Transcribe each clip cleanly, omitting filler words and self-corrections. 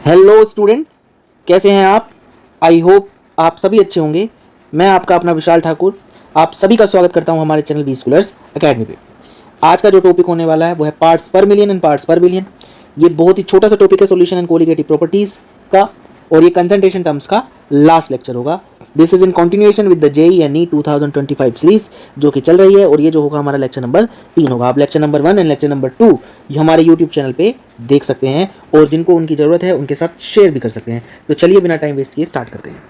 Hello student, कैसे हैं आप? आई होप आप सभी अच्छे होंगे। मैं आपका अपना विशाल ठाकुर आप सभी का स्वागत करता हूं हमारे चैनल बी स्कूलर्स एकेडमी पे। आज का जो टॉपिक होने वाला है वो है parts per million and parts per billion. ये बहुत ही छोटा सा टॉपिक है सॉल्यूशन एंड कोलिगेटिव प्रॉपर्टीज़ का, और ये कंसंट्रेशन टर्म्स का लास्ट लेक्चर होगा। This is in continuation with the JEE and E 2025 series जो कि चल रही है, और ये जो होगा हमारा लेक्चर नंबर 3 होगा। आप lecture number 1 and lecture number 2 हमारे यूट्यूब चैनल पे देख सकते हैं, और जिनको उनकी ज़रूरत है उनके साथ शेयर भी कर सकते हैं। तो चलिए बिना टाइम वेस्ट किए स्टार्ट करते हैं।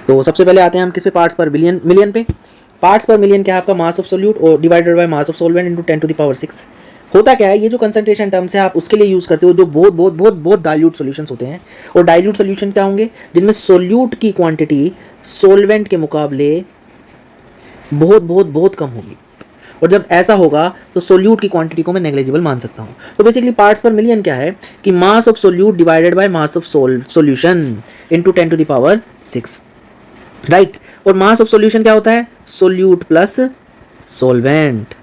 तो सबसे पहले आते हैं हम किस पे, पार्ट्स पर बिलियन मिलियन पे। पार्ट्स पर मिलियन क्या है? आपका मास ऑफ सोल्यूट और divided by mass of solvent into 10 to the power 6। होता क्या है, ये जो कंसंट्रेशन टर्म्स है आप उसके लिए यूज़ करते हो जो बहुत बहुत बहुत बहुत डाइल्यूट सॉल्यूशंस होते हैं। और डाइल्यूट सॉल्यूशन क्या होंगे? जिनमें सोल्यूट की क्वांटिटी सॉल्वेंट के मुकाबले बहुत बहुत बहुत कम होगी। और जब ऐसा होगा तो सोल्यूट की क्वांटिटी को मैं नेग्लिजिबल मान सकता हूं। तो बेसिकली पार्ट्स पर मिलियन क्या है कि mass of solute divided by mass of solution into 10 to the power 6, right. और मास ऑफ सॉल्यूशन क्या होता है? Solute plus solvent,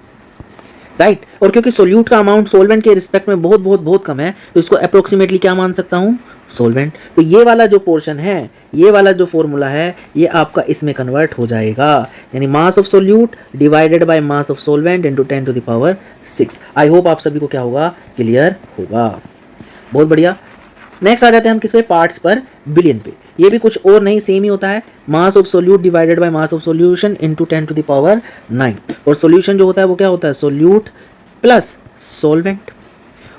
right. और क्योंकि सोल्यूट का अमाउंट सॉल्वेंट के रिस्पेक्ट में बहुत बहुत बहुत कम है, तो इसको अप्रोक्सीमेटली क्या मान सकता हूं? सॉल्वेंट। तो ये वाला जो पोर्शन है, ये वाला जो फॉर्मूला है, ये आपका इसमें कन्वर्ट हो जाएगा, यानी mass of solute divided by mass of solvent into 10 to the power 6। I hope आप सभी को क्या होगा? क्लियर होगा। बहुत बढ़िया। नेक्स्ट आ जाते हैं हम किस पे? पार्ट्स पर बिलियन पे। ये भी कुछ और नहीं, सेम ही होता है। Mass of solute divided by mass of solution into 10 to the power 9। और सॉल्यूशन जो होता है वो क्या होता है? Solute plus solvent.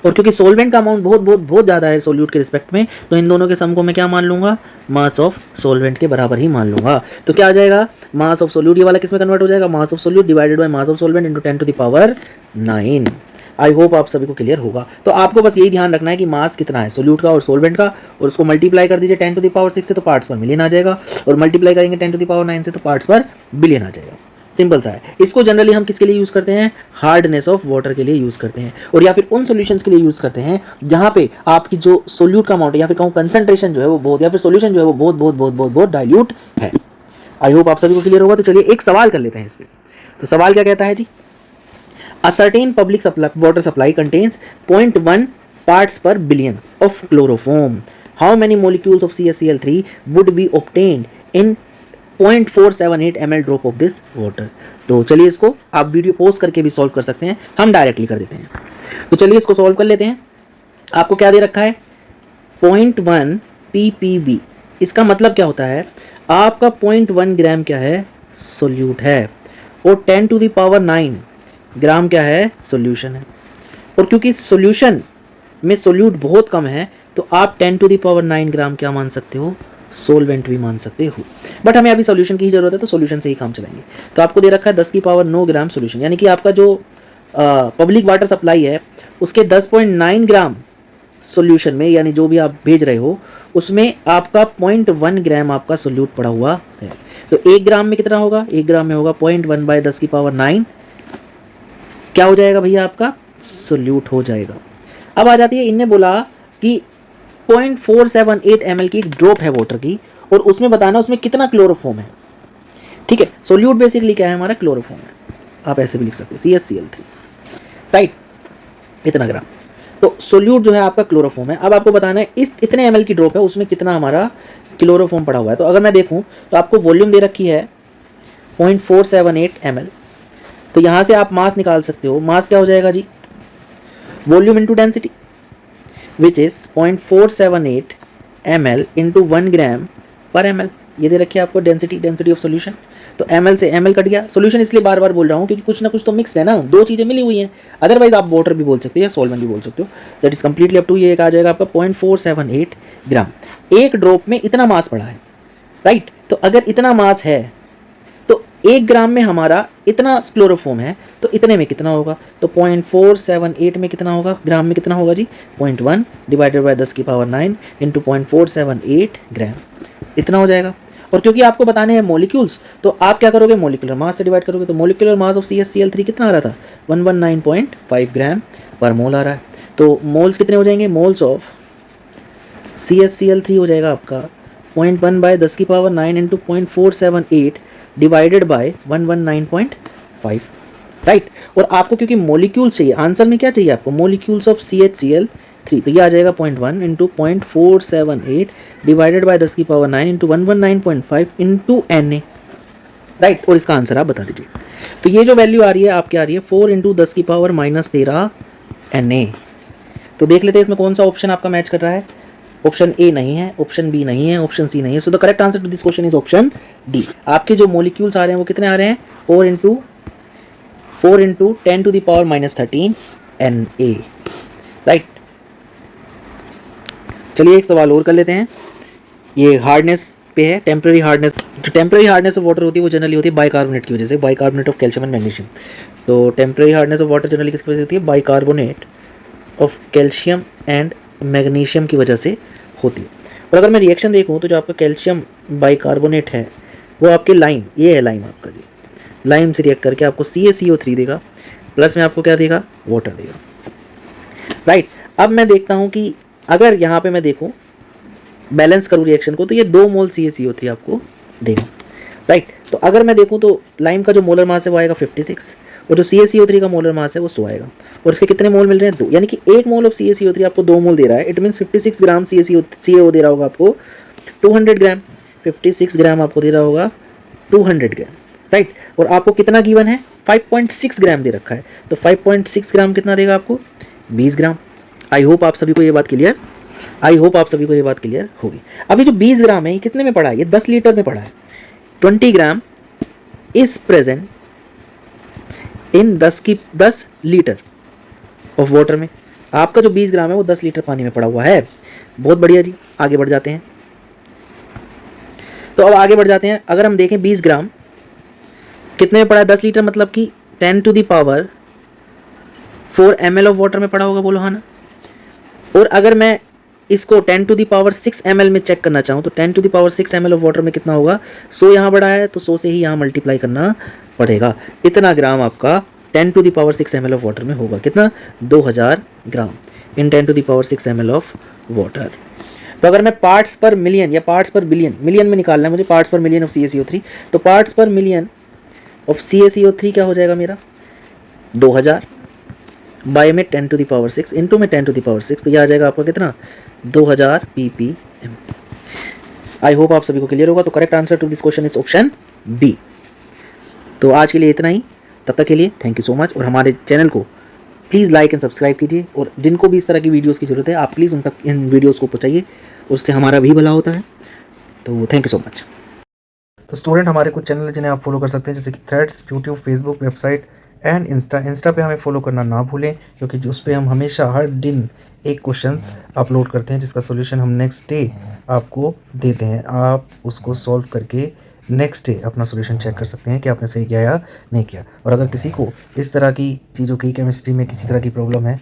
और क्योंकि सॉल्वेंट का अमाउंट बहुत बहुत बहुत ज़्यादा है सोल्यूट के रिस्पेक्ट में, तो इन दोनों के सम को मैं क्या मान लूंगा? मास ऑफ सॉल्वेंट के बराबर ही मान लूंगा। तो क्या आ जाएगा? मास ऑफ सोल्यूट, ये वाला किस में कन्वर्ट हो जाएगा? Mass of solute divided by mass of solvent into 10 to the power 9। I hope आप सभी को क्लियर होगा। तो आपको बस यही ध्यान रखना है कि मास कितना है सोल्यूट का और सॉल्वेंट का, और उसको मल्टीप्लाई कर दीजिए 10 टू द पावर 6 से, तो पार्ट्स पर मिलियन आ जाएगा। और मल्टीप्लाई करेंगे 10 टू द पावर 9 से, तो पार्ट्स पर बिलियन आ जाएगा। सिंपल सा है। इसको जनरली हम किसके लिए यूज़ करते हैं? हार्डनेस ऑफ वाटर के लिए यूज़ करते हैं, और या फिर उन सॉल्यूशंस के लिए यूज़ करते हैं जहाँ पे आपकी जो सोल्यूट का अमाउंट या फिर कहूँ कंसंट्रेशन जो है वो बहुत, या फिर सॉल्यूशन जो है वो बहुत बहुत बहुत बहुत बहुत डाइल्यूट है। आई होप आप सभी को क्लियर होगा। तो चलिए एक सवाल कर लेते हैं इस पर। तो सवाल क्या कहता है जी? A certain public water supply contains 0.1 parts per billion of chloroform. How many molecules of CaCl3 would be obtained in 0.478 ml drop of this water? तो चलिए इसको आप वीडियो पॉज करके भी सॉल्व कर सकते हैं, हम डायरेक्टली कर देते हैं। तो चलिए इसको सॉल्व कर लेते हैं। आपको क्या दे रखा है? 0.1 ppb। इसका मतलब क्या होता है? आपका 0.1 ग्राम क्या है? सोल्यूट है, और 10 टू द पावर 9 ग्राम क्या है? सॉल्यूशन है। और क्योंकि सॉल्यूशन में सोल्यूट बहुत कम है, तो आप 10 टू द पावर 9 ग्राम क्या मान सकते हो? सॉल्वेंट भी मान सकते हो। बट हमें अभी सॉल्यूशन की ही जरूरत है, तो सॉल्यूशन से ही काम चलाएंगे। तो आपको दे रखा है 10 की पावर 9 ग्राम सॉल्यूशन, यानी कि आपका जो पब्लिक वाटर सप्लाई है उसके 10.9 ग्राम सॉल्यूशन में, यानी जो भी आप भेज रहे हो उसमें आपका 0.1 ग्राम आपका सोल्यूट पड़ा हुआ है। तो 1 ग्राम में कितना होगा? 1 ग्राम में होगा 0.1 बाय 10 की पावर 9। क्या हो जाएगा भैया? आपका सोल्यूट हो जाएगा। अब आ जाती है, इनने बोला कि 0.478 ml की एक ड्रॉप है वाटर की, और उसमें बताना उसमें कितना क्लोरोफॉर्म है। ठीक है, सोल्यूट बेसिकली क्या है? हमारा क्लोरोफॉर्म है। आप ऐसे भी लिख सकते हैं CaCl3, राइट, इतना ग्राम। तो सोल्यूट जो है आपका क्लोरोफॉर्म है। अब आपको बताना है इस इतने ml की ड्रॉप है, उसमें कितना हमारा क्लोरोफॉर्म पड़ा हुआ है। तो अगर मैं देखूं तो आपको वॉल्यूम दे रखी है 0.478 ml। तो यहाँ से आप मास निकाल सकते हो। मास क्या हो जाएगा जी? Volume into density, which is 0.478 ml into 1 gram per ml। ये दे रखी है आपको डेंसिटी ऑफ सोल्यूशन। तो ml से ml कट गया। सोल्यूशन इसलिए बार बार बोल रहा हूँ क्योंकि कुछ ना कुछ तो मिक्स है ना, दो चीज़ें मिली हुई हैं। अदरवाइज आप वाटर भी बोल सकते हो या सॉल्वेंट भी बोल सकते हो। That is completely up to. ये एक आ जाएगा आपका 0.478 ग्राम। एक ड्रॉप में इतना मास पड़ा है, राइट। तो अगर इतना मास है तो 1 ग्राम में हमारा इतना क्लोरोफॉर्म है, तो इतने में कितना होगा? तो 0.478 में कितना होगा? ग्राम में कितना होगा जी? 0.1 डिवाइडेड बाय 10 की पावर 9 इंटू 0.478 ग्राम, इतना हो जाएगा। और क्योंकि आपको बताने हैं मॉलिक्यूल्स, तो आप क्या करोगे? मॉलिक्यूलर मास से डिवाइड करोगे। तो मॉलिक्यूलर मास ऑफ CaCl3 कितना आ रहा था? 119.5 ग्राम पर मोल आ रहा है। तो मोल्स कितने हो जाएंगे? मोल्स ऑफ CaCl3 हो जाएगा आपका 0.1 बाय 10 की power 9 into 0.478 divided by 119.5, right. और आपको क्योंकि मॉलिक्यूल चाहिए, आंसर में क्या चाहिए आपको? मॉलिक्यूल्स ऑफ CHCl 3, तो ये आ जाएगा 0.1 इंटू 0.478 डिवाइडेड बाय 10 की power 9 into 119.5 into NA, right. और इसका आंसर आप बता दीजिए। तो ये जो वैल्यू आ रही है आपकी आ रही है 4 इंटू 10 की पावर -13 NA। तो देख लेते हैं इसमें कौन सा ऑप्शन आपका मैच कर रहा है। ऑप्शन ए नहीं है, ऑप्शन बी नहीं है, ऑप्शन सी नहीं है। So the correct answer to this question is option D. आपके जो मॉलिक्यूल्स आ रहे हैं वो कितने आ रहे हैं, 4 into 10 to the power -13 Na, right. चलिए एक सवाल और कर लेते हैं। ये हार्डनेस पे है, टेम्पररी हार्डनेस। जो टेम्पररी हार्डनेस ऑफ वाटर होती है वो जनरली होती है बाइकार्बोनेट की वजह से, bicarbonate of calcium and magnesium. तो temporary hardness of water generally किसकी वजह से होती है, bicarbonate of calcium and magnesium की वजह से होती है। और अगर मैं रिएक्शन देखूँ तो जो आपका कैल्शियम बाइकार्बोनेट है वो आपके लाइम, ये है लाइम आपका जी, लाइम से रिएक्ट करके आपको CaCO3 देगा, प्लस में आपको क्या देगा, वाटर देगा, राइट। अब मैं देखता हूँ कि अगर यहाँ पे मैं देखूँ बैलेंस करूँ रिएक्शन को तो ये 2 मोल CaCO3 आपको देगा, राइट। तो अगर मैं देखूँ तो लाइम का जो मोलर मास है वो आएगा 56 और जो CaCO3 का मोलर मास है वो 100 आएगा। और इसके कितने मोल मिल रहे हैं, 2, यानी कि 1 मोल ऑफ CaCO3 आपको 2 मोल दे रहा है। इट मीन्स 56 ग्राम CaO दे रहा होगा आपको 200 ग्राम, 56 ग्राम आपको दे रहा होगा 200 ग्राम, राइट। और आपको कितना गिवन है, 5.6 ग्राम दे रखा है। तो 5.6 ग्राम कितना देगा आपको, 20 ग्राम। आई होप आप सभी को ये बात क्लियर, आई होप आप सभी को ये बात क्लियर होगी। अभी जो 20 ग्राम है ये कितने में पड़ा है, ये 10 लीटर में पड़ा है। 20 gram is present in 10 litre of water में। आपका जो 20 ग्राम है वो 10 लीटर पानी में पड़ा हुआ है। बहुत बढ़िया जी, आगे बढ़ जाते हैं। तो अब आगे बढ़ जाते हैं। अगर हम देखें 20 ग्राम कितने में पड़ा है, 10 लीटर मतलब कि 10 to the power 4 ml of water में पड़ा होगा, बोलो हाँ ना। और अगर मैं इसको 10 टू द पावर 6 ml में चेक करना चाहूँ तो 10 to the power 6 ml of water में कितना होगा, 100 यहाँ बढ़ा है तो 100 से ही यहाँ मल्टीप्लाई करना पड़ेगा। इतना ग्राम आपका 10 to the power 6 ml of water में होगा, कितना, 2000 gram in 10 to the power 6 ml of water. तो अगर मैं पार्ट्स पर मिलियन या पार्ट्स पर बिलियन, मिलियन में निकालना है मुझे, parts per million of CaCO3, तो parts per million of CaCO3 क्या हो जाएगा मेरा, 2000 बाय में 10 टू द पावर 6 इंटू में 10 टू द पावर 6, तो यह आ जाएगा आपका कितना, 2000 ppm। आई होप आप सभी को क्लियर होगा। तो correct answer to this question is option B. तो आज के लिए इतना ही, तब तक के लिए थैंक यू सो मच। और हमारे चैनल को प्लीज़ लाइक एंड सब्सक्राइब कीजिए, और जिनको भी इस तरह की वीडियोस की ज़रूरत है आप प्लीज़ उन तक इन वीडियोस को पहुंचाइए, उससे हमारा भी भला होता है। तो थैंक यू सो मच। तो स्टूडेंट, हमारे कुछ चैनल जिन्हें आप फॉलो कर सकते हैं, जैसे कि threads, YouTube, Facebook, website and Insta पे हमें फॉलो करना ना भूलें, क्योंकि उस पर हम हमेशा हर दिन एक क्वेश्चंस अपलोड करते हैं जिसका सॉल्यूशन हम नेक्स्ट डे आपको देते हैं। आप उसको सॉल्व करके नेक्स्ट डे अपना सॉल्यूशन चेक कर सकते हैं कि आपने सही किया या नहीं किया। और अगर किसी को इस तरह की चीज़ों की, केमिस्ट्री में किसी तरह की प्रॉब्लम है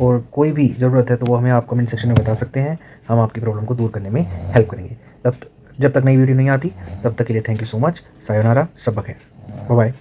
और कोई भी ज़रूरत है तो वो हमें आप कमेंट सेक्शन में बता सकते हैं, हम आपकी प्रॉब्लम को दूर करने में हेल्प करेंगे। जब तक नई वीडियो नहीं आती तब तक के लिए थैंक यू सो मच। सायोनारा, शब्बा खैर, बाय बाय।